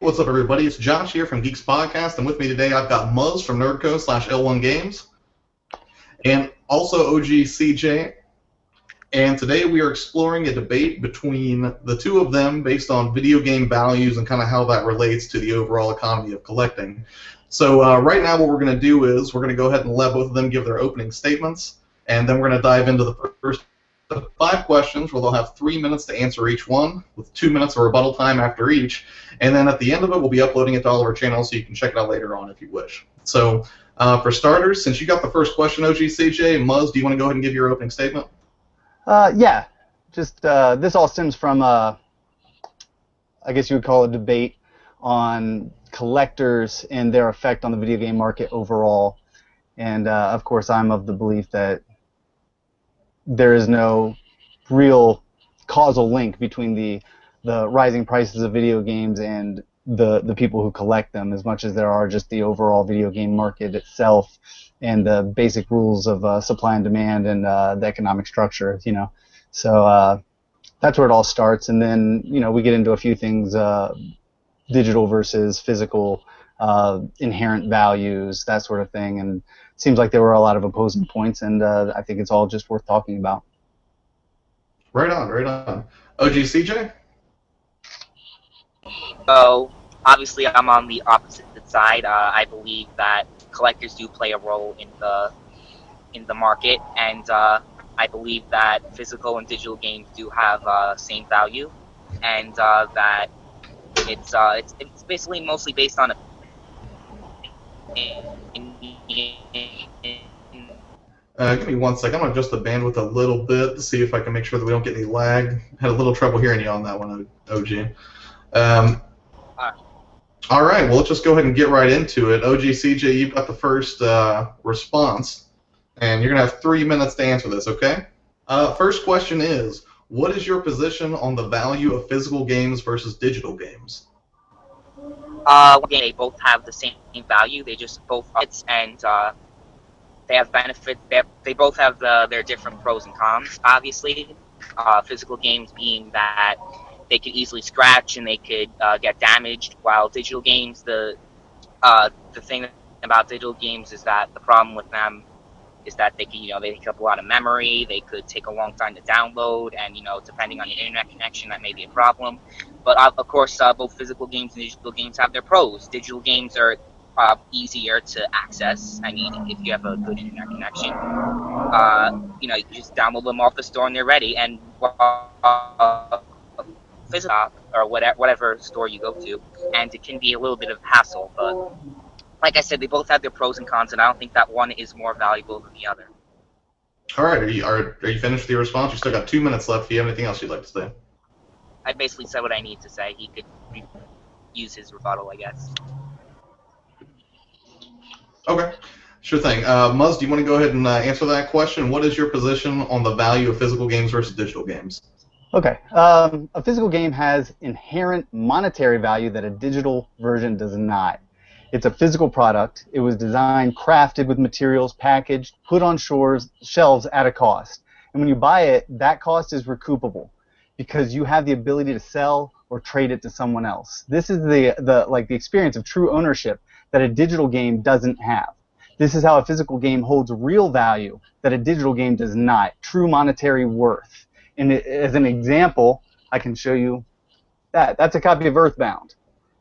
What's up, everybody? It's Josh here from Geekspodcast, and with me today I've got Muzz from Nerdco/L1 Games, and also OG CJ. And today we are exploring a debate between the two of them based on video game values and kind of how that relates to the overall economy of collecting. So right now what we're going to do is we're going to go ahead and let both of them give their opening statements, and then we're going to dive into the first 5 questions where they'll have 3 minutes to answer each one, with 2 minutes of rebuttal time after each. And then at the end of it, we'll be uploading it to all of our channels, so you can check it out later on if you wish. So for starters, since you got the first question, OG CJ, Muzz, do you want to go ahead and give your opening statement? Yeah. Just this all stems from, I guess you would call it a debate on collectors and their effect on the video game market overall. And, of course, I'm of the belief that there is no real causal link between the rising prices of video games and the people who collect them, as much as there are just the overall video game market itself and the basic rules of supply and demand and the economic structure, you know. So that's where it all starts, and then, you know, we get into a few things, digital versus physical, inherent values, that sort of thing, and it seems like there were a lot of opposing points, and I think it's all just worth talking about. Right on, right on. OG CJ? So, obviously, I'm on the opposite side. I believe that collectors do play a role in the market, and I believe that physical and digital games do have same value, and that it's basically mostly based on give me 1 second. I'm going to adjust the bandwidth a little bit to see if I can make sure that we don't get any lag. Had a little trouble hearing you on that one, OG. All right, well, let's just go ahead and get right into it. OG CJ, you've got the first response, and you're going to have 3 minutes to answer this, okay? First question is, what is your position on the value of physical games versus digital games? They both have the same value. They just both and they have benefits. They both have their different pros and cons. Obviously, physical games being that they could easily scratch and they could get damaged, while digital games, the thing about digital games is that the problem with them is that they can, they take up a lot of memory. They could take a long time to download, and depending on your internet connection, that may be a problem. But of course, both physical games and digital games have their pros. Digital games are easier to access. I mean, if you have a good internet connection, you can just download them off the store and they're ready. And physical or whatever store you go to, and it can be a little bit of hassle. But like I said, they both have their pros and cons, and I don't think that one is more valuable than the other. All right, are you finished with your response? You still got 2 minutes left. Do you have anything else you'd like to say? I basically said what I need to say. He could use his rebuttal, I guess. Okay, sure thing. Muzz, do you want to go ahead and answer that question? What is your position on the value of physical games versus digital games? Okay. A physical game has inherent monetary value that a digital version does not. It's a physical product. It was designed, crafted with materials, packaged, put on shelves at a cost. And when you buy it, that cost is recoupable because you have the ability to sell or trade it to someone else. This is the experience of true ownership that a digital game doesn't have. This is how a physical game holds real value that a digital game does not, true monetary worth. And as an example, I can show you that. That's a copy of Earthbound.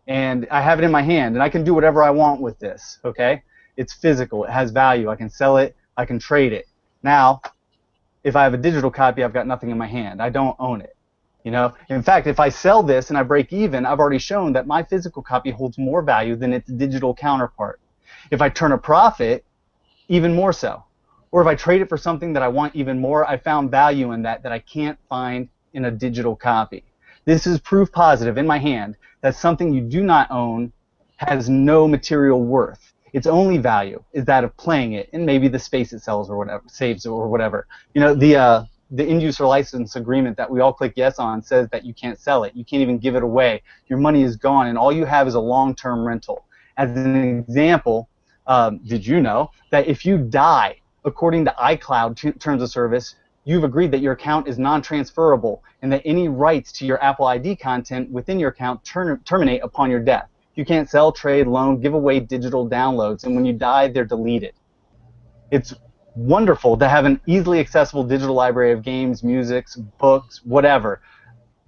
And I have it in my hand, and I can do whatever I want with this, okay? It's physical. It has value. I can sell it. I can trade it. Now, if I have a digital copy, I've got nothing in my hand. I don't own it. In fact, if I sell this and I break even, I've already shown that my physical copy holds more value than its digital counterpart. If I turn a profit, even more so. Or if I trade it for something that I want even more, I found value in that I can't find in a digital copy. This is proof positive in my hand that something you do not own has no material worth. Its only value is that of playing it and maybe the space it sells or whatever, saves or whatever. The end-user license agreement that we all click yes on says that you can't sell it. You can't even give it away. Your money is gone, and all you have is a long-term rental. As an example, did you know that if you die, according to iCloud terms of service, you've agreed that your account is non-transferable and that any rights to your Apple ID content within your account terminate upon your death. You can't sell, trade, loan, give away digital downloads, and when you die, they're deleted. It's wonderful to have an easily accessible digital library of games, music, books, whatever,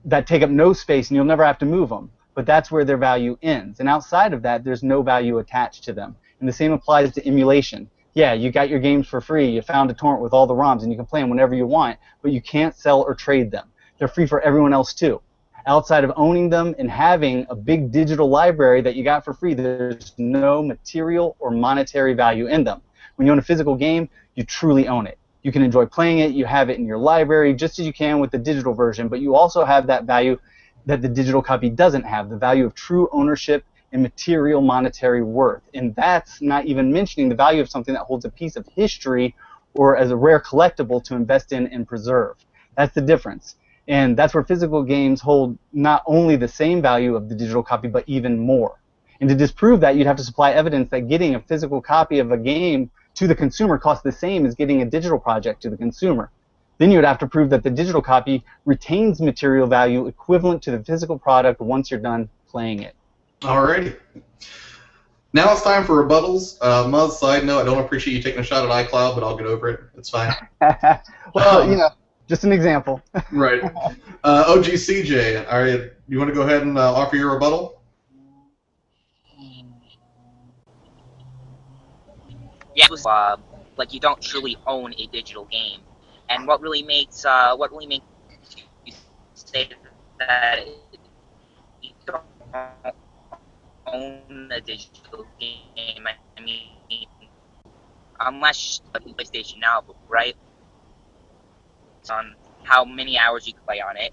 that take up no space and you'll never have to move them. But that's where their value ends. And outside of that, there's no value attached to them. And the same applies to emulation. Yeah, you got your games for free. You found a torrent with all the ROMs, and you can play them whenever you want, but you can't sell or trade them. They're free for everyone else, too. Outside of owning them and having a big digital library that you got for free, there's no material or monetary value in them. When you own a physical game, you truly own it. You can enjoy playing it. You have it in your library just as you can with the digital version, but you also have that value that the digital copy doesn't have, the value of true ownership and material monetary worth. And that's not even mentioning the value of something that holds a piece of history or as a rare collectible to invest in and preserve. That's the difference. And that's where physical games hold not only the same value of the digital copy, but even more. And to disprove that, you'd have to supply evidence that getting a physical copy of a game to the consumer costs the same as getting a digital project to the consumer. Then you would have to prove that the digital copy retains material value equivalent to the physical product once you're done playing it. Alrighty. Now it's time for rebuttals. Muzz, side note, I don't appreciate you taking a shot at iCloud, but I'll get over it. It's fine. Well, you know, just an example. Right. OGCJ, all right, you want to go ahead and offer your rebuttal? Yeah, it was, like you don't truly own a digital game, and what really makes you say that you don't own a digital game? I mean, unless you play PlayStation Now, right? It's on how many hours you can play on it.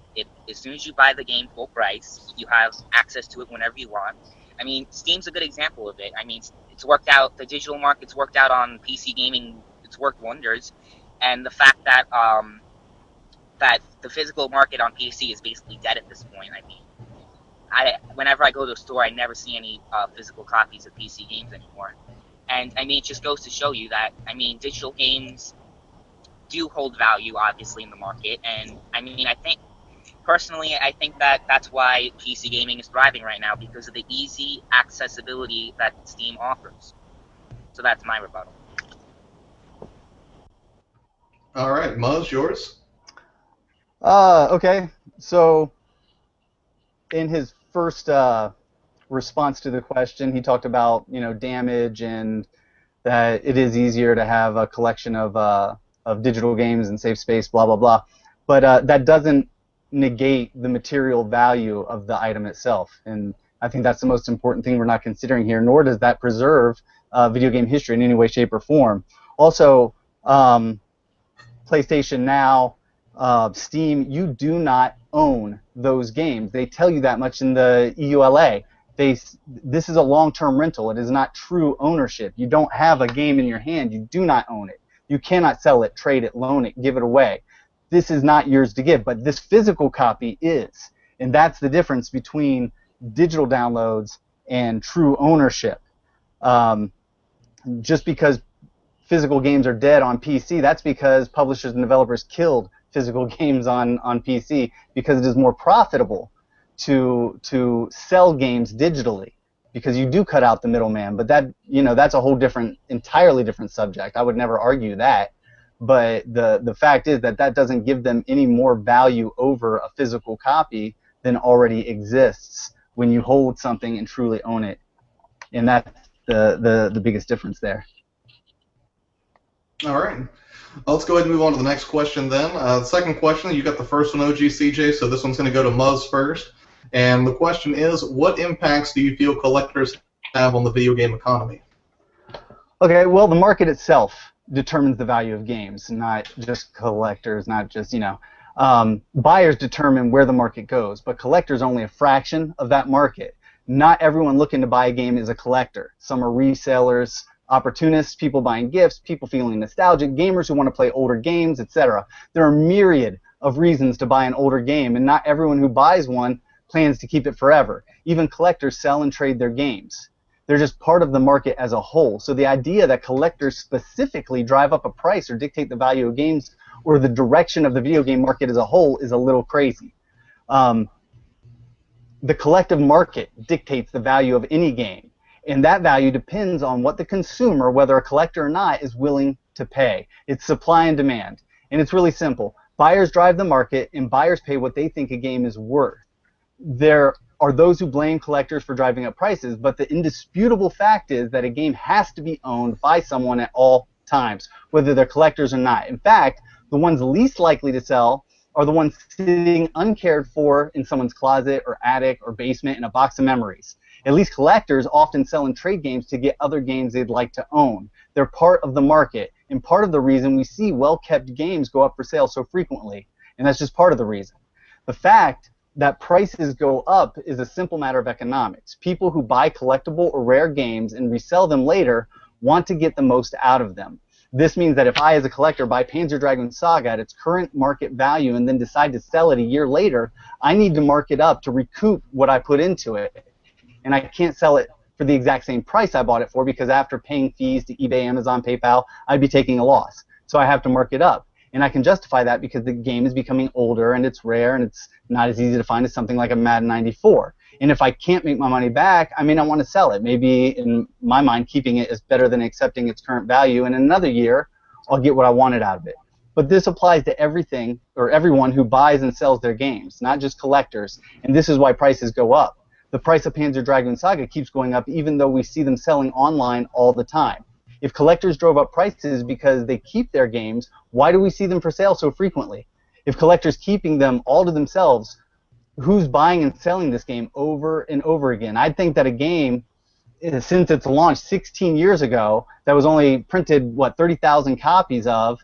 As soon as you buy the game full price, you have access to it whenever you want. I mean, Steam's a good example of it. I mean, it's worked out. The digital market's worked out on PC gaming. It's worked wonders, and the fact that that the physical market on PC is basically dead at this point. I mean, whenever I go to a store, I never see any physical copies of PC games anymore. And I mean, it just goes to show you that, I mean, digital games do hold value, obviously, in the market. And I mean, personally, I think that that's why PC gaming is thriving right now, because of the easy accessibility that Steam offers. So that's my rebuttal. All right, Muzz, yours? Okay, so in his first response to the question, he talked about, you know, damage and that it is easier to have a collection of digital games and save space, blah, blah, blah. But that doesn't negate the material value of the item itself. And I think that's the most important thing we're not considering here, nor does that preserve video game history in any way, shape, or form. Also, PlayStation Now, Steam, you do not own those games. They tell you that much in the EULA. This is a long-term rental. It is not true ownership. You don't have a game in your hand. You do not own it. You cannot sell it, trade it, loan it, give it away. This is not yours to give, but this physical copy is. And that's the difference between digital downloads and true ownership. Just because physical games are dead on PC, that's because publishers and developers killed physical games on PC because it is more profitable to sell games digitally, because you do cut out the middleman. But that, you know, that's a whole entirely different subject. I would never argue that. But the fact is that doesn't give them any more value over a physical copy than already exists when you hold something and truly own it. And that's the biggest difference there. All right. Well, let's go ahead and move on to the next question then. Second question, you got the first one, OGCJ, so this one's going to go to Muzz first. And the question is, what impacts do you feel collectors have on the video game economy? Okay, well, the market itself determines the value of games, not just collectors, not just, you know. Buyers determine where the market goes, but collectors only a fraction of that market. Not everyone looking to buy a game is a collector. Some are resellers, opportunists, people buying gifts, people feeling nostalgic, gamers who want to play older games, etc. There are myriad of reasons to buy an older game, and not everyone who buys one plans to keep it forever. Even collectors sell and trade their games. They're just part of the market as a whole. So the idea that collectors specifically drive up a price or dictate the value of games or the direction of the video game market as a whole is a little crazy. the collective market dictates the value of any game. And that value depends on what the consumer, whether a collector or not, is willing to pay. It's supply and demand. And it's really simple. Buyers drive the market, and buyers pay what they think a game is worth. There are those who blame collectors for driving up prices, but the indisputable fact is that a game has to be owned by someone at all times, whether they're collectors or not. In fact, the ones least likely to sell are the ones sitting uncared for in someone's closet or attic or basement in a box of memories. At least collectors often sell and trade games to get other games they'd like to own. They're part of the market, and part of the reason we see well-kept games go up for sale so frequently, and that's just part of the reason. The fact that prices go up is a simple matter of economics. People who buy collectible or rare games and resell them later want to get the most out of them. This means that if I, as a collector, buy Panzer Dragoon Saga at its current market value and then decide to sell it a year later, I need to mark it up to recoup what I put into it. And I can't sell it for the exact same price I bought it for, because after paying fees to eBay, Amazon, PayPal, I'd be taking a loss. So I have to mark it up. And I can justify that because the game is becoming older and it's rare and it's not as easy to find as something like a Madden 94. And if I can't make my money back, I may not want to sell it. Maybe, in my mind, keeping it is better than accepting its current value. And in another year, I'll get what I wanted out of it. But this applies to everything, or everyone who buys and sells their games, not just collectors. And this is why prices go up. The price of Panzer Dragoon Saga keeps going up even though we see them selling online all the time. If collectors drove up prices because they keep their games, why do we see them for sale so frequently? If collectors keeping them all to themselves, who's buying and selling this game over and over again? I'd think that a game, since its launch 16 years ago, that was only printed, 30,000 copies of,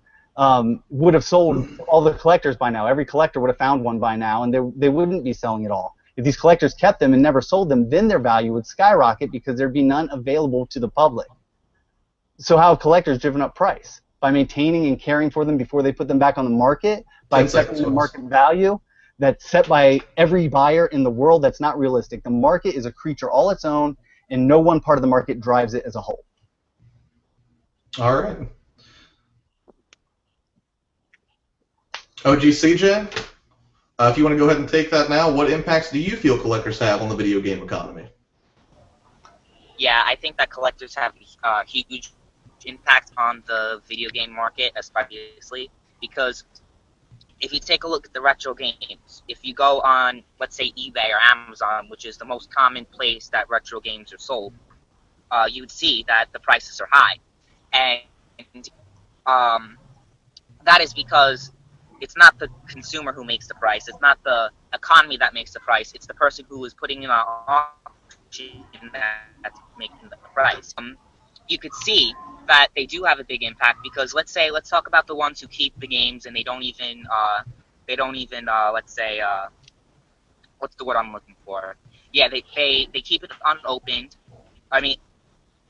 would have sold all the collectors by now. Every collector would have found one by now, and they wouldn't be selling it all. If these collectors kept them and never sold them, then their value would skyrocket because there'd be none available to the public. So how have collectors driven up price? By maintaining and caring for them before they put them back on the market? By accepting the market value that's set by every buyer in the world? That's not realistic. The market is a creature all its own, and no one part of the market drives it as a whole. All right. OGCJ? If you want to go ahead and take that now, what impacts do you feel collectors have on the video game economy? Yeah, I think that collectors have a huge impact on the video game market, especially because if you take a look at the retro games, if you go on, let's say, eBay or Amazon, which is the most common place that retro games are sold, you would see that the prices are high. And that is because it's not the consumer who makes the price. It's not the economy that makes the price. It's the person who is putting in an auction that's making the price. You could see that they do have a big impact because let's talk about the ones who keep the games and they don't even let's say what's the word I'm looking for? Yeah, they keep it unopened. I mean,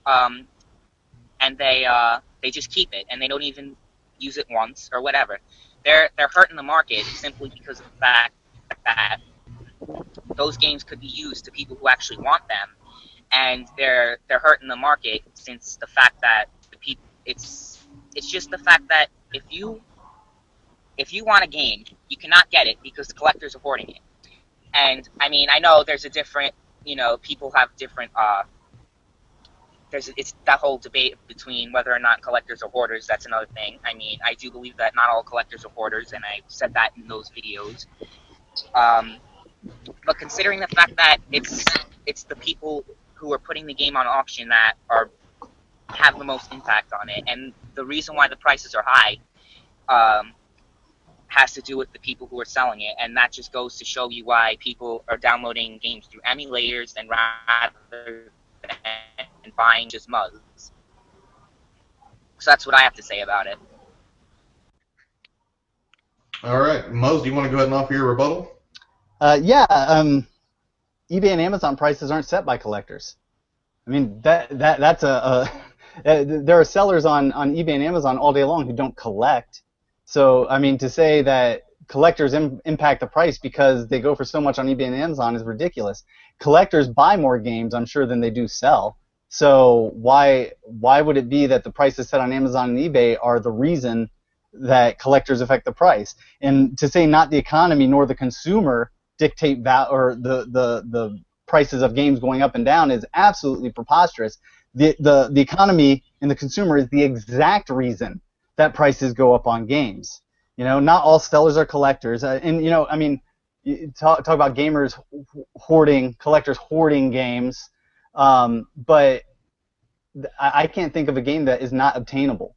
and they just keep it and they don't even use it once or whatever. They're hurting the market simply because of the fact that those games could be used to people who actually want them, and they're hurting the market since the fact that the people it's just the fact that if you want a game, you cannot get it because the collectors are hoarding it. And I mean, I know there's a different, people have different it's that whole debate between whether or not collectors are hoarders. That's another thing. I mean, I do believe that not all collectors are hoarders, and I said that in those videos. But considering the fact that it's the people who are putting the game on auction that have the most impact on it, and the reason why the prices are high has to do with the people who are selling it, and that just goes to show you why people are downloading games through emulators and rather and buying just Muzz. So that's what I have to say about it. All right, Muzz, do you want to go ahead and offer your rebuttal? Yeah, eBay and Amazon prices aren't set by collectors. I mean, that's there are sellers on eBay and Amazon all day long who don't collect. So, I mean, to say that collectors impact the price because they go for so much on eBay and Amazon is ridiculous. Collectors buy more games, I'm sure, than they do sell. So why would it be that the prices set on Amazon and eBay are the reason that collectors affect the price? And to say not the economy nor the consumer dictate the prices of games going up and down is absolutely preposterous. The economy and the consumer is the exact reason that prices go up on games. You know, not all sellers are collectors, and you know, I mean, you talk about gamers hoarding, collectors hoarding games, but I can't think of a game that is not obtainable.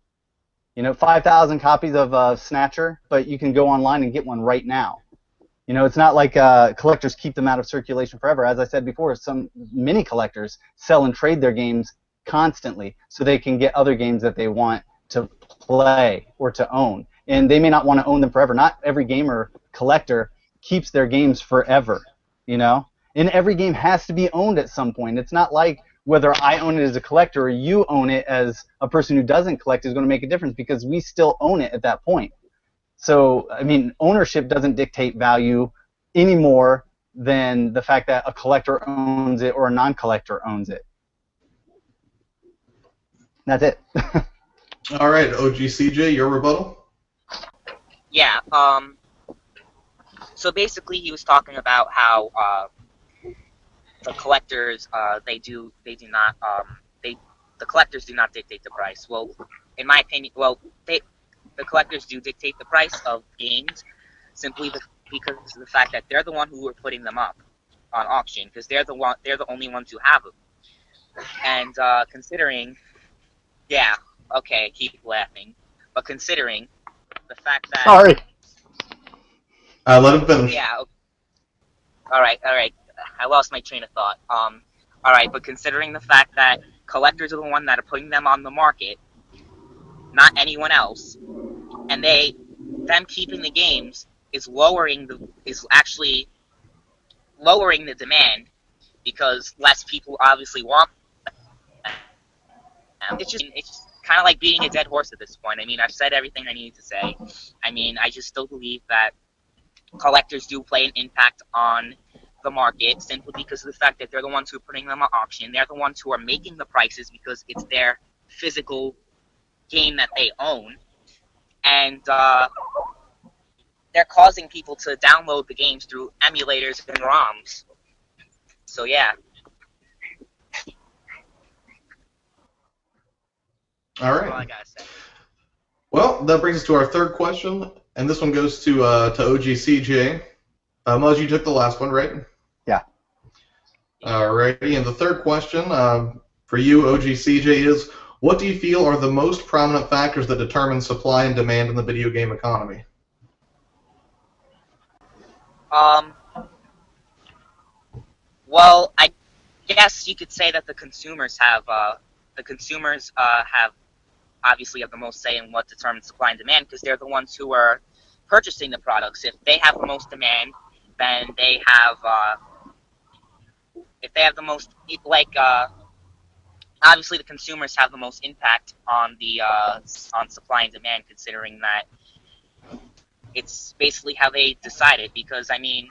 You know, 5,000 copies of Snatcher, but you can go online and get one right now. You know, it's not like collectors keep them out of circulation forever. As I said before, many collectors sell and trade their games constantly so they can get other games that they want to play or to own. And they may not want to own them forever. Not every gamer collector keeps their games forever, you know? And every game has to be owned at some point. It's not like whether I own it as a collector or you own it as a person who doesn't collect is going to make a difference, because we still own it at that point. So, I mean, ownership doesn't dictate value any more than the fact that a collector owns it or a non-collector owns it. That's it. All right, OGCJ, your rebuttal? Yeah, so basically he was talking about how the collectors, the collectors do not dictate the price. Well, in my opinion, the collectors do dictate the price of games simply because of the fact that they're the one who are putting them up on auction, because they're the only ones who have them. And considering, yeah, okay, keep laughing, but considering the fact that... Sorry. Let him finish. Yeah. All right. I lost my train of thought. All right, but considering the fact that collectors are the one that are putting them on the market, not anyone else, and them keeping the games is actually lowering the demand, because less people obviously want them. It's just kind of like beating a dead horse at this point. I mean, I've said everything I needed to say. I mean, I just still believe that collectors do play an impact on the market simply because of the fact that they're the ones who are putting them on auction. They're the ones who are making the prices because it's their physical game that they own. And they're causing people to download the games through emulators and ROMs. So, yeah. All right. That's all I gotta say. Well, that brings us to our third question, and this one goes to OGCJ. Muzz, you took the last one, right? Yeah. Alrighty, and the third question for you, OGCJ, is what do you feel are the most prominent factors that determine supply and demand in the video game economy? Well, I guess you could say that the consumers have obviously have the most say in what determines supply and demand, because they're the ones who are purchasing the products. If they have the most demand, then they have if they have the most, obviously the consumers have the most impact on the on supply and demand, considering that it's basically how they decide it. Because I mean,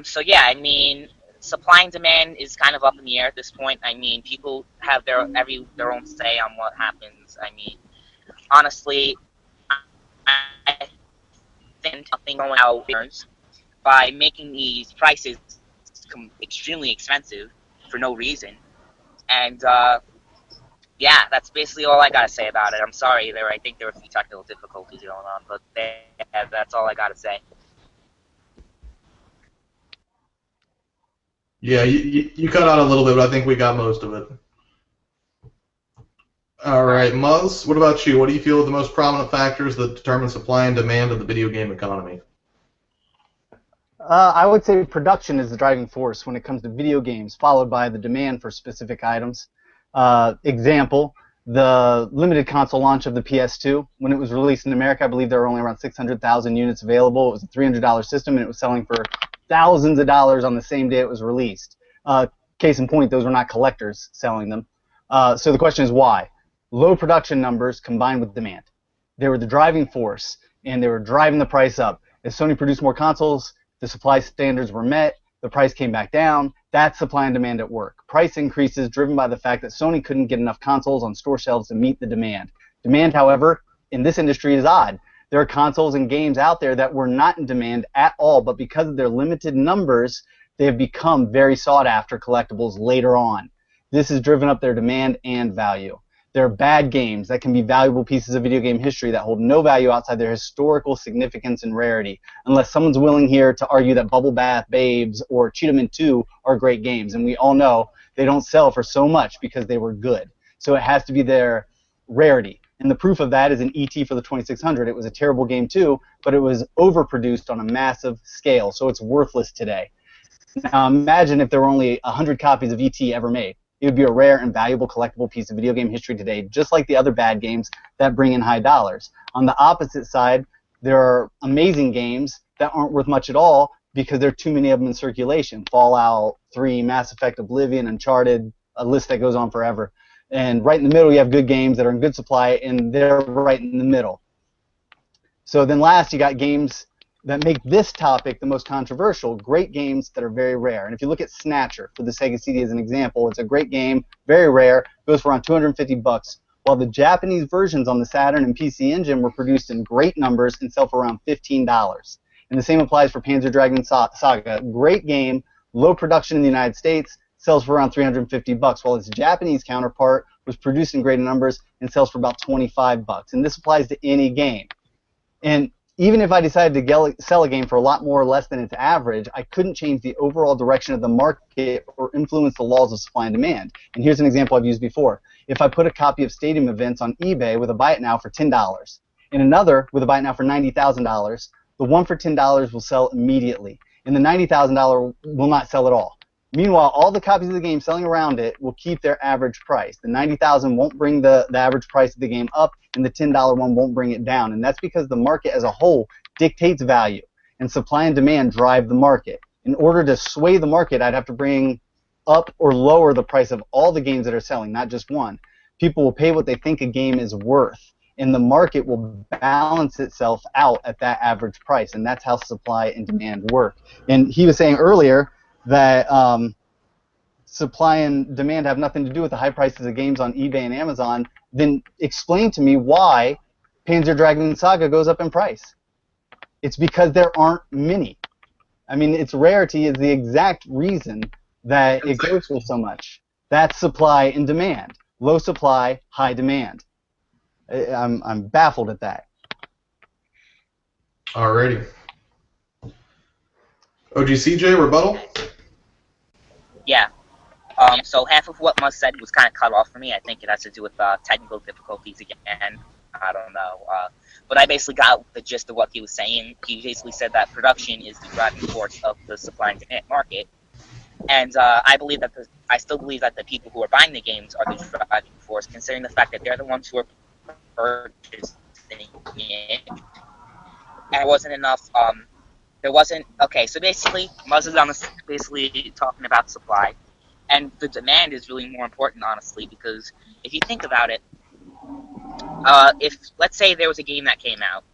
so yeah, I mean, supply and demand is kind of up in the air at this point. I mean, people have their own say on what happens. I mean, honestly, I think nothing going out by making these prices extremely expensive for no reason. And yeah, that's basically all I gotta say about it. I'm sorry, I think there were a few technical difficulties going on, but that's all I gotta say. Yeah, you cut out a little bit, but I think we got most of it. All right, Muzz, what about you? What do you feel are the most prominent factors that determine supply and demand of the video game economy? I would say production is the driving force when it comes to video games, followed by the demand for specific items. Example, the limited console launch of the PS2. When it was released in America, I believe there were only around 600,000 units available. It was a $300 system, and it was selling for thousands of dollars on the same day it was released. Case in point, those were not collectors selling them. So the question is why? Low production numbers combined with demand. They were the driving force, and they were driving the price up. As Sony produced more consoles, the supply standards were met, the price came back down. That's supply and demand at work. Price increases driven by the fact that Sony couldn't get enough consoles on store shelves to meet the demand. Demand, however, in this industry is odd. There are consoles and games out there that were not in demand at all, but because of their limited numbers, they have become very sought-after collectibles later on. This has driven up their demand and value. There are bad games that can be valuable pieces of video game history that hold no value outside their historical significance and rarity, unless someone's willing here to argue that Bubble Bath Babes or Cheetahman 2 are great games. And we all know they don't sell for so much because they were good. So it has to be their rarity. And the proof of that is in E.T. for the 2600. It was a terrible game too, but it was overproduced on a massive scale, so it's worthless today. Now imagine if there were only 100 copies of E.T. ever made. It would be a rare and valuable collectible piece of video game history today, just like the other bad games that bring in high dollars. On the opposite side, there are amazing games that aren't worth much at all because there are too many of them in circulation. Fallout 3, Mass Effect, Oblivion, Uncharted, a list that goes on forever. And right in the middle, you have good games that are in good supply, and they're right in the middle. So then last, you got games that make this topic the most controversial, great games that are very rare. And if you look at Snatcher for the Sega CD as an example, it's a great game, very rare, goes for around $250, while the Japanese versions on the Saturn and PC Engine were produced in great numbers and sell for around $15. And the same applies for Panzer Dragoon Saga. Great game, low production in the United States, sells for around $350, while its Japanese counterpart was produced in great numbers and sells for about $25. And this applies to any game. And even if I decided to sell a game for a lot more or less than its average, I couldn't change the overall direction of the market or influence the laws of supply and demand. And here's an example I've used before. If I put a copy of Stadium Events on eBay with a buy it now for $10, and another with a buy it now for $90,000, the one for $10 will sell immediately, and the $90,000 will not sell at all. Meanwhile, all the copies of the game selling around it will keep their average price. The $90,000 won't bring the average price of the game up, and the $10 one won't bring it down. And that's because the market as a whole dictates value, and supply and demand drive the market. In order to sway the market, I'd have to bring up or lower the price of all the games that are selling, not just one. People will pay what they think a game is worth, and the market will balance itself out at that average price, and that's how supply and demand work. And he was saying earlier that supply and demand have nothing to do with the high prices of games on eBay and Amazon. Then explain to me why Panzer Dragoon Saga goes up in price. It's because there aren't many. I mean, its rarity is the exact reason that it goes for so much. That's supply and demand. Low supply, high demand. I'm baffled at that. Alrighty. OGCJ, rebuttal? Yeah. So half of what Muzz said was kind of cut off for me. I think it has to do with technical difficulties again. I don't know. But I basically got the gist of what he was saying. He basically said that production is the driving force of the supply and demand market. And I still believe that the people who are buying the games are the driving force, considering the fact that they're the ones who are purchasing it. And it wasn't enough. There wasn't. Okay, so basically, Muzz is basically talking about supply. And the demand is really more important, honestly, because if you think about it, if, let's say there was a game that came out,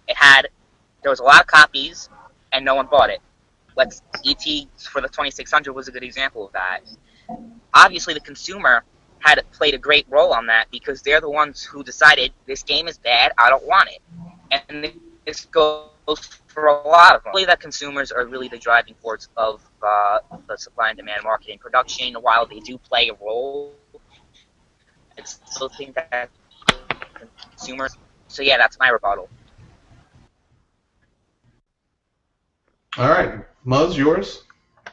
there was a lot of copies, and no one bought it. E.T. for the 2600 was a good example of that. Obviously, the consumer had played a great role on that, because they're the ones who decided, this game is bad, I don't want it. And this goes for a lot of them. I believe that consumers are really the driving force of the supply and demand market and production. While they do play a role, I still think that consumers. So yeah, that's my rebuttal. All right, Muzz, yours?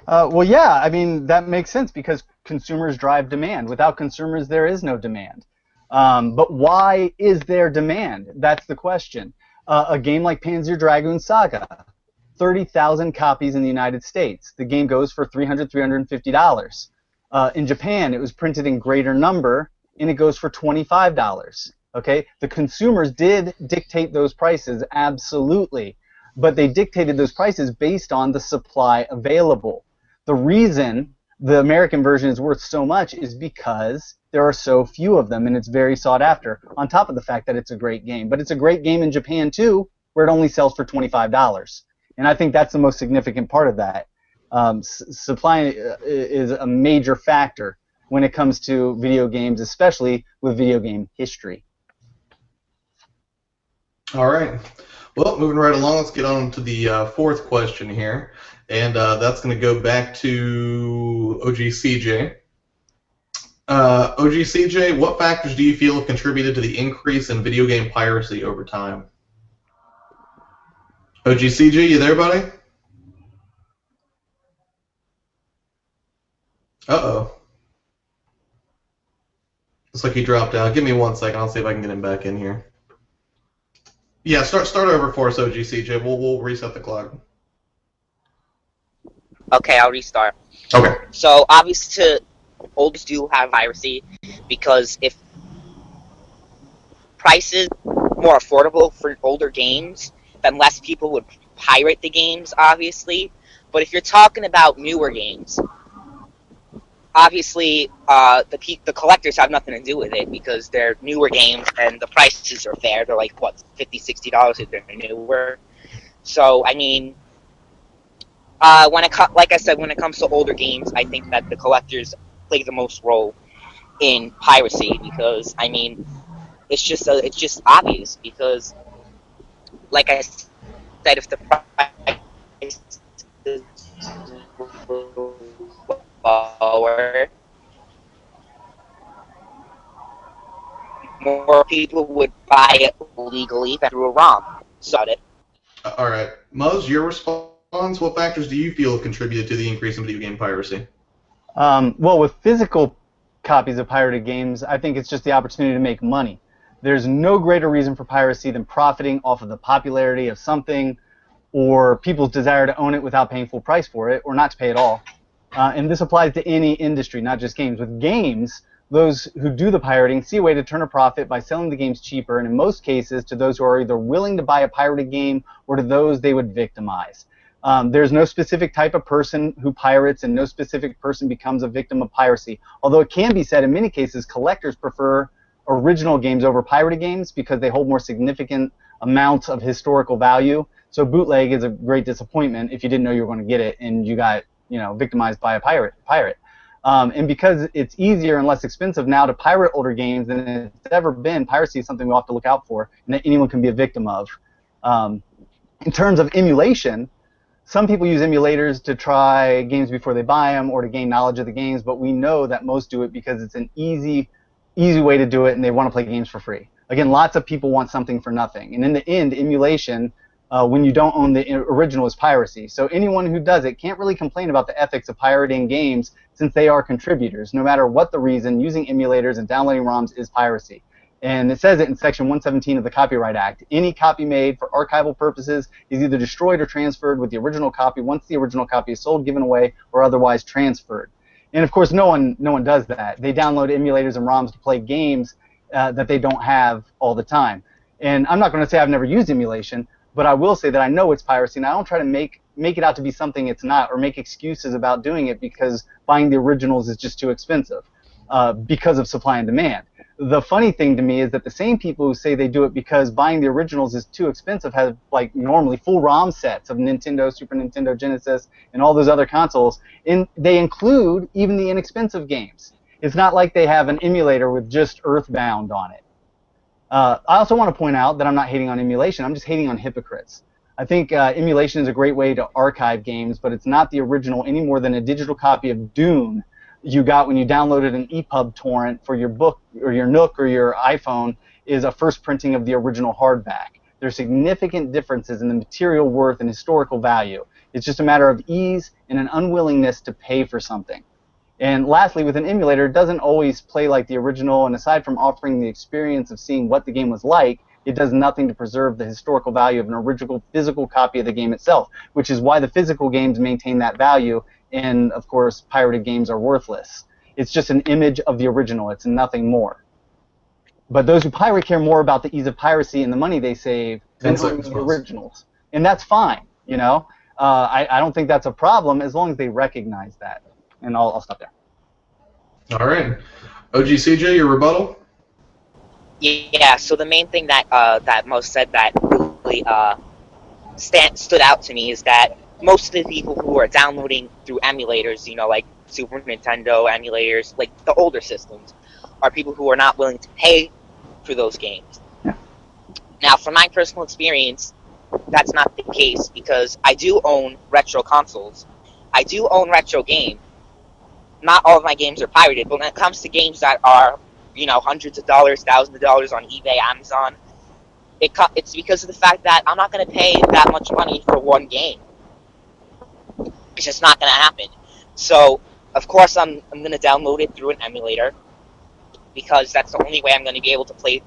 Well, yeah, I mean, that makes sense because consumers drive demand. Without consumers, there is no demand. But why is there demand? That's the question. A game like Panzer Dragoon Saga, 30,000 copies in the United States. The game goes for $300, $350. In Japan, it was printed in greater number, and it goes for $25. Okay, the consumers did dictate those prices, absolutely, but they dictated those prices based on the supply available. The reason the American version is worth so much is because there are so few of them, and it's very sought after, on top of the fact that it's a great game. But it's a great game in Japan, too, where it only sells for $25. And I think that's the most significant part of that. Supply is a major factor when it comes to video games, especially with video game history. All right. Well, moving right along, let's get on to the fourth question here. And that's going to go back to OGCJ. OGCJ, what factors do you feel have contributed to the increase in video game piracy over time? OGCJ, you there, buddy? Uh-oh. Looks like he dropped out. Give me 1 second. I'll see if I can get him back in here. Yeah, start over for us, OGCJ. We'll reset the clock. Okay, I'll restart. Okay. So obviously, olders do have piracy because if prices more affordable for older games, then less people would pirate the games, obviously. But if you're talking about newer games, obviously the collectors have nothing to do with it because they're newer games and the prices are fair. They're like, what, $50, $60 if they're newer. So, I mean, like I said, when it comes to older games, I think that the collectors play the most role in piracy because, I mean, it's just obvious because, like I said, if the price is lower, more people would buy it legally through a ROM. So it. All right. Muzz, your response, what factors do you feel have contributed to the increase in video game piracy? Well, with physical copies of pirated games, I think it's just the opportunity to make money. There's no greater reason for piracy than profiting off of the popularity of something or people's desire to own it without paying full price for it or not to pay at all. And this applies to any industry, not just games. With games, those who do the pirating see a way to turn a profit by selling the games cheaper, and in most cases to those who are either willing to buy a pirated game or to those they would victimize. There's no specific type of person who pirates, and no specific person becomes a victim of piracy. Although it can be said in many cases collectors prefer original games over pirated games because they hold more significant amounts of historical value. So bootleg is a great disappointment if you didn't know you were going to get it and you got victimized by a pirate. And because it's easier and less expensive now to pirate older games than it's ever been, piracy is something we have to look out for and that anyone can be a victim of. In terms of emulation, some people use emulators to try games before they buy them or to gain knowledge of the games, but we know that most do it because it's an easy way to do it and they want to play games for free. Again, lots of people want something for nothing. And in the end, emulation, when you don't own the original, is piracy. So anyone who does it can't really complain about the ethics of pirating games since they are contributors. No matter what the reason, using emulators and downloading ROMs is piracy. And it says it in Section 117 of the Copyright Act. Any copy made for archival purposes is either destroyed or transferred with the original copy once the original copy is sold, given away, or otherwise transferred. And of course, no one does that. They download emulators and ROMs to play games that they don't have all the time. And I'm not going to say I've never used emulation, but I will say that I know it's piracy, and I don't try to make it out to be something it's not or make excuses about doing it because buying the originals is just too expensive because of supply and demand. The funny thing to me is that the same people who say they do it because buying the originals is too expensive have, like, normally full ROM sets of Nintendo, Super Nintendo, Genesis, and all those other consoles, and they include even the inexpensive games. It's not like they have an emulator with just Earthbound on it. I also want to point out that I'm not hating on emulation. I'm just hating on hypocrites. I think emulation is a great way to archive games, but it's not the original any more than a digital copy of Dune you got when you downloaded an EPUB torrent for your book or your Nook or your iPhone is a first printing of the original hardback. There are significant differences in the material worth and historical value. It's just a matter of ease and an unwillingness to pay for something. And lastly, with an emulator, it doesn't always play like the original, and aside from offering the experience of seeing what the game was like, it does nothing to preserve the historical value of an original physical copy of the game itself, which is why the physical games maintain that value, and of course, pirated games are worthless. It's just an image of the original. It's nothing more. But those who pirate care more about the ease of piracy and the money they save than owning the originals. And that's fine, you know? I don't think that's a problem as long as they recognize that. And I'll stop there. All right. OGCJ, your rebuttal? Yeah, so the main thing that Muzz said that really stood out to me is that most of the people who are downloading through emulators, like Super Nintendo emulators, like the older systems, are people who are not willing to pay for those games. Yeah. Now, from my personal experience, that's not the case because I do own retro consoles. I do own retro games. Not all of my games are pirated, but when it comes to games that are, hundreds of dollars, thousands of dollars on eBay, Amazon, it's because of the fact that I'm not going to pay that much money for one game. It's just not going to happen. So, of course, I'm going to download it through an emulator because that's the only way I'm going to be able to play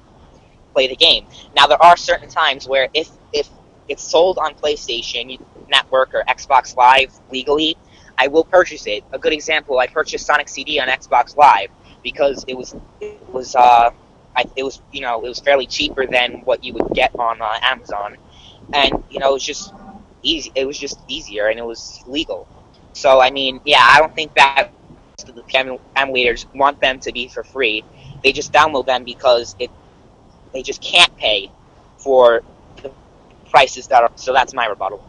the game. Now, there are certain times where if it's sold on PlayStation Network or Xbox Live legally, I will purchase it. A good example, I purchased Sonic CD on Xbox Live because it was fairly cheaper than what you would get on Amazon, and it was just easy. It was just easier, and it was legal. So I don't think that the emulators want them to be for free. They just download them because they just can't pay for the prices that are. So that's my rebuttal.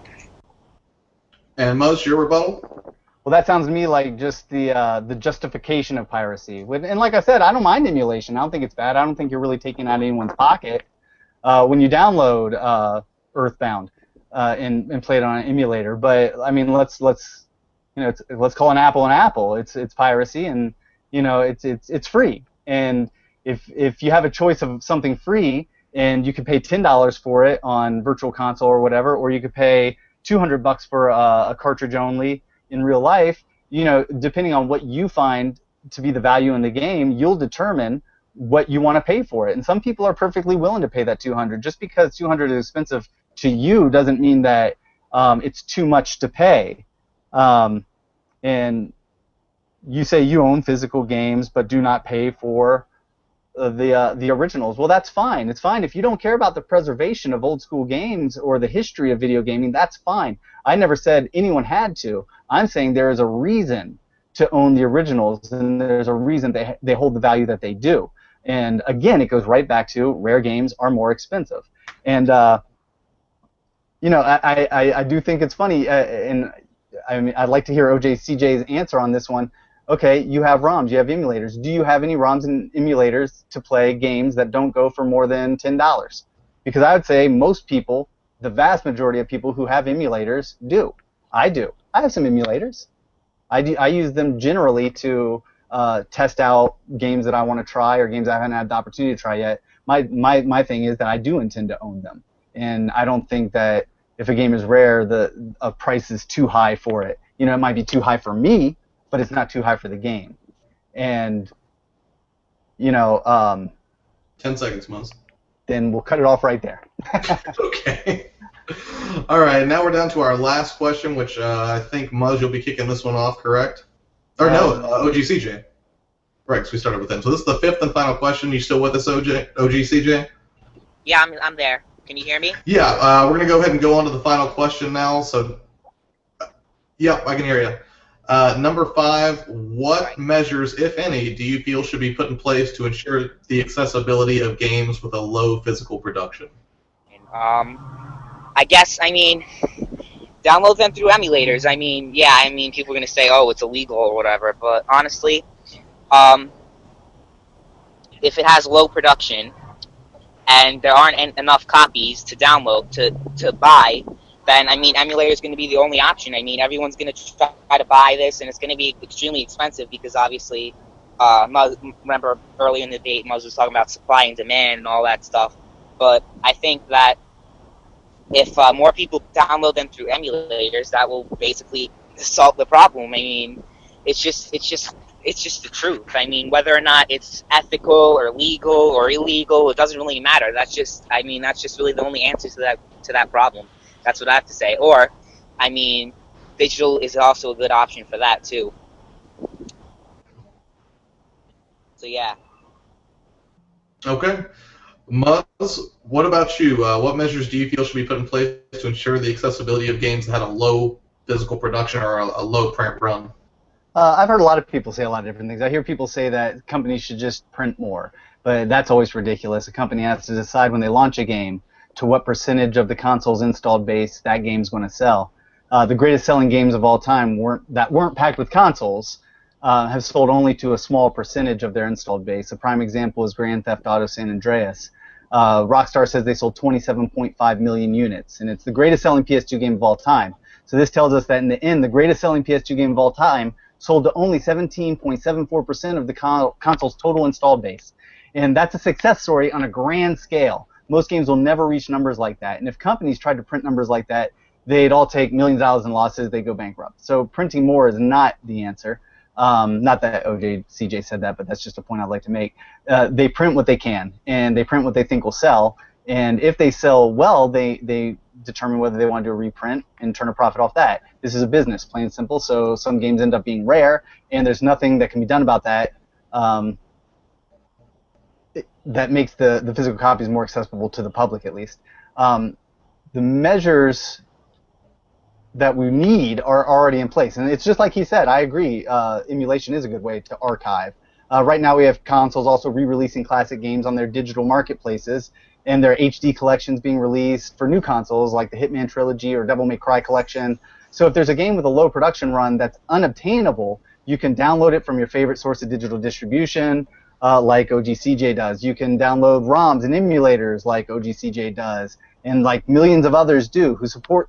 And Muzz, your rebuttal? Well, that sounds to me like just the justification of piracy. And like I said, I don't mind emulation. I don't think it's bad. I don't think you're really taking out anyone's pocket when you download Earthbound and play it on an emulator. But I mean, let's call an apple. It's piracy, and it's free. And if you have a choice of something free, and you could pay $10 for it on Virtual Console or whatever, or you could pay $200 for a cartridge only in real life, depending on what you find to be the value in the game, you'll determine what you want to pay for it. And some people are perfectly willing to pay that $200. Just because $200 is expensive to you doesn't mean that it's too much to pay. And you say you own physical games but do not pay for the originals. Well, that's fine. It's fine. If you don't care about the preservation of old school games or the history of video gaming, that's fine. I never said anyone had to. I'm saying there is a reason to own the originals, and there's a reason they hold the value that they do. And again, it goes right back to rare games are more expensive. And I do think it's funny, and I mean, I'd like to hear OJCJ's answer on this one. Okay, you have ROMs, you have emulators. Do you have any ROMs and emulators to play games that don't go for more than $10? Because I would say most people, the vast majority of people who have emulators do. I do. I have some emulators. I use them generally to test out games that I want to try or games I haven't had the opportunity to try yet. My thing is that I do intend to own them. And I don't think that if a game is rare, a price is too high for it. It might be too high for me, but it's not too high for the game. And, 10 seconds, Muzz. Then we'll cut it off right there. Okay. All right, now we're down to our last question, which I think, Muzz, you'll be kicking this one off, correct? Or no, OGCJ. Right, because we started with him. So this is the fifth and final question. You still with us, OGCJ? Yeah, I'm there. Can you hear me? Yeah, we're going to go ahead and go on to the final question now. So, yeah, I can hear you. Number 5, what measures, if any, do you feel should be put in place to ensure the accessibility of games with a low physical production? I guess, download them through emulators. People are going to say, oh, it's illegal or whatever, but honestly, if it has low production and there aren't enough copies to download, to buy, then, emulator is going to be the only option. Everyone's going to try to buy this, and it's going to be extremely expensive because, obviously, remember earlier in the debate, Muzz was talking about supply and demand and all that stuff. But I think that if more people download them through emulators, that will basically solve the problem. It's just the truth. Whether or not it's ethical or legal or illegal, it doesn't really matter. That's just really the only answer to that problem. That's what I have to say. Or, digital is also a good option for that, too. So, yeah. Okay. Muzz, what about you? What measures do you feel should be put in place to ensure the accessibility of games that had a low physical production or a low print run? I've heard a lot of people say a lot of different things. I hear people say that companies should just print more, but that's always ridiculous. A company has to decide when they launch a game to what percentage of the console's installed base that game's going to sell. The greatest selling games of all time weren't packed with consoles have sold only to a small percentage of their installed base. A prime example is Grand Theft Auto San Andreas. Rockstar says they sold 27.5 million units, and it's the greatest selling PS2 game of all time. So this tells us that in the end, the greatest selling PS2 game of all time sold to only 17.74% of the console's total installed base. And that's a success story on a grand scale. Most games will never reach numbers like that. And if companies tried to print numbers like that, they'd all take millions of dollars in losses, they'd go bankrupt. So printing more is not the answer. Not that CJ said that, but that's just a point I'd like to make. They print what they can, and they print what they think will sell. And if they sell well, they determine whether they want to do a reprint and turn a profit off that. This is a business, plain and simple. So some games end up being rare, and there's nothing that can be done about that. That makes the physical copies more accessible to the public, at least. The measures that we need are already in place. And it's just like he said, I agree, emulation is a good way to archive. Right now we have consoles also re-releasing classic games on their digital marketplaces, and their HD collections being released for new consoles like the Hitman Trilogy or Devil May Cry collection. So if there's a game with a low production run that's unobtainable, you can download it from your favorite source of digital distribution, like OGCJ does. You can download ROMs and emulators like OGCJ does, and like millions of others do who support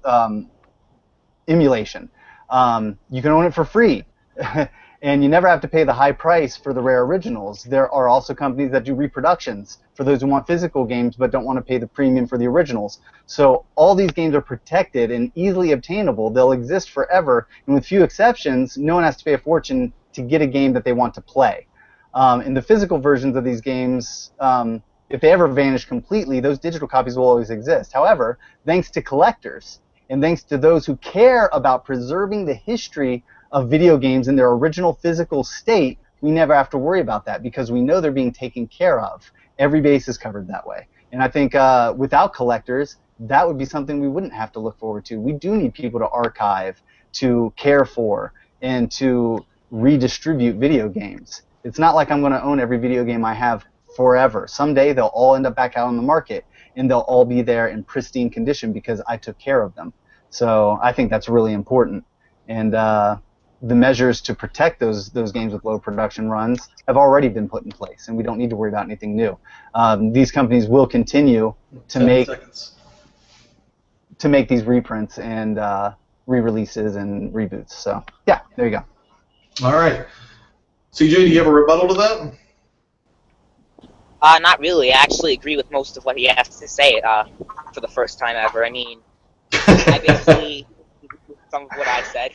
emulation. You can own it for free, and you never have to pay the high price for the rare originals. There are also companies that do reproductions for those who want physical games but don't want to pay the premium for the originals. So all these games are protected and easily obtainable. They'll exist forever, and with few exceptions, no one has to pay a fortune to get a game that they want to play. And the physical versions of these games, if they ever vanish completely, those digital copies will always exist. However, thanks to collectors, and thanks to those who care about preserving the history of video games in their original physical state, we never have to worry about that because we know they're being taken care of. Every base is covered that way. And I think without collectors, that would be something we wouldn't have to look forward to. We do need people to archive, to care for, and to redistribute video games. It's not like I'm going to own every video game I have forever. Someday they'll all end up back out on the market, and they'll all be there in pristine condition because I took care of them. So I think that's really important. And the measures to protect those games with low production runs have already been put in place, and we don't need to worry about anything new. These companies will continue to make these reprints and re-releases and reboots. So yeah, there you go. All right. CJ, do you have a rebuttal to that? Not really. I actually agree with most of what he has to say for the first time ever. I mean, I basically some of what I said,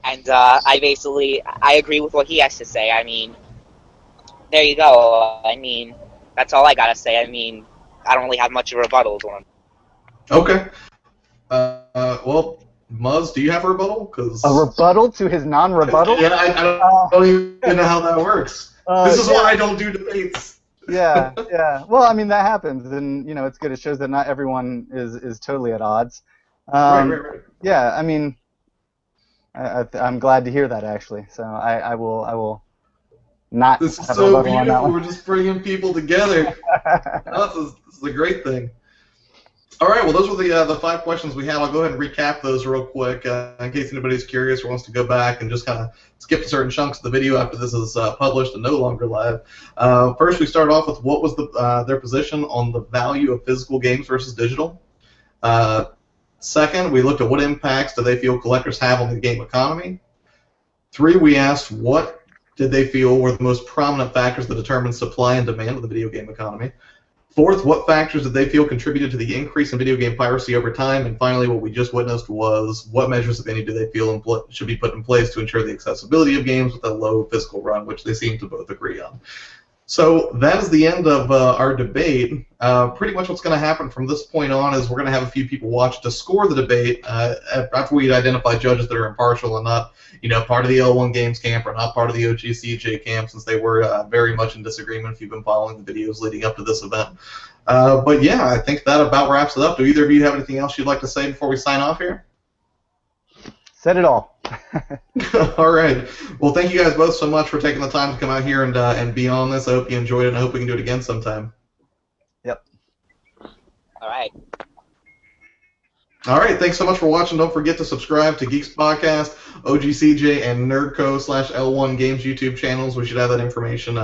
and I agree with what he has to say. I mean, there you go. I mean, that's all I gotta say. I mean, I don't really have much of a rebuttal to him. Okay. Well, Muzz, do you have a rebuttal? A rebuttal to his non-rebuttal? Yeah, I don't even know how that works. This is why I don't do debates. Yeah. Well, I mean, that happens, and, it's good. It shows that not everyone is totally at odds. Right. Yeah, I mean, I'm glad to hear that, actually. So I will not This is have so a rebuttal on that beautiful. one. We're just bringing people together. This is a great thing. All right, well, those were the 5 questions we had. I'll go ahead and recap those real quick in case anybody's curious or wants to go back and just kind of skip certain chunks of the video after this is published and no longer live. First, we start off with what was their position on the value of physical games versus digital. Second, we looked at what impacts do they feel collectors have on the game economy. 3, we asked what did they feel were the most prominent factors that determine supply and demand of the video game economy. 4th, what factors did they feel contributed to the increase in video game piracy over time? And finally, what we just witnessed was what measures, if any, do they feel should be put in place to ensure the accessibility of games with a low physical run, which they seem to both agree on. So that is the end of our debate. Pretty much what's going to happen from this point on is we're going to have a few people watch to score the debate after we identify judges that are impartial and not, part of the L1 Games camp or not part of the OGCJ camp, since they were very much in disagreement if you've been following the videos leading up to this event. But yeah, I think that about wraps it up. Do either of you have anything else you'd like to say before we sign off here? Said it all. All right. Well, thank you guys both so much for taking the time to come out here and be on this. I hope you enjoyed it, and I hope we can do it again sometime. Yep. All right. All right, thanks so much for watching. Don't forget to subscribe to Geekspodcast, OGCJ, and Nerdco/L1 Games YouTube channels. We should have that information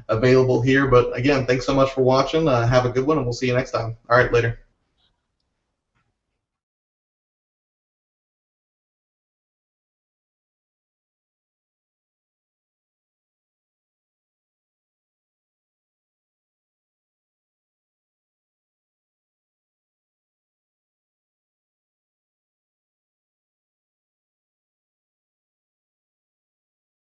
available here. But again, thanks so much for watching. Have a good one, and we'll see you next time. All right, later.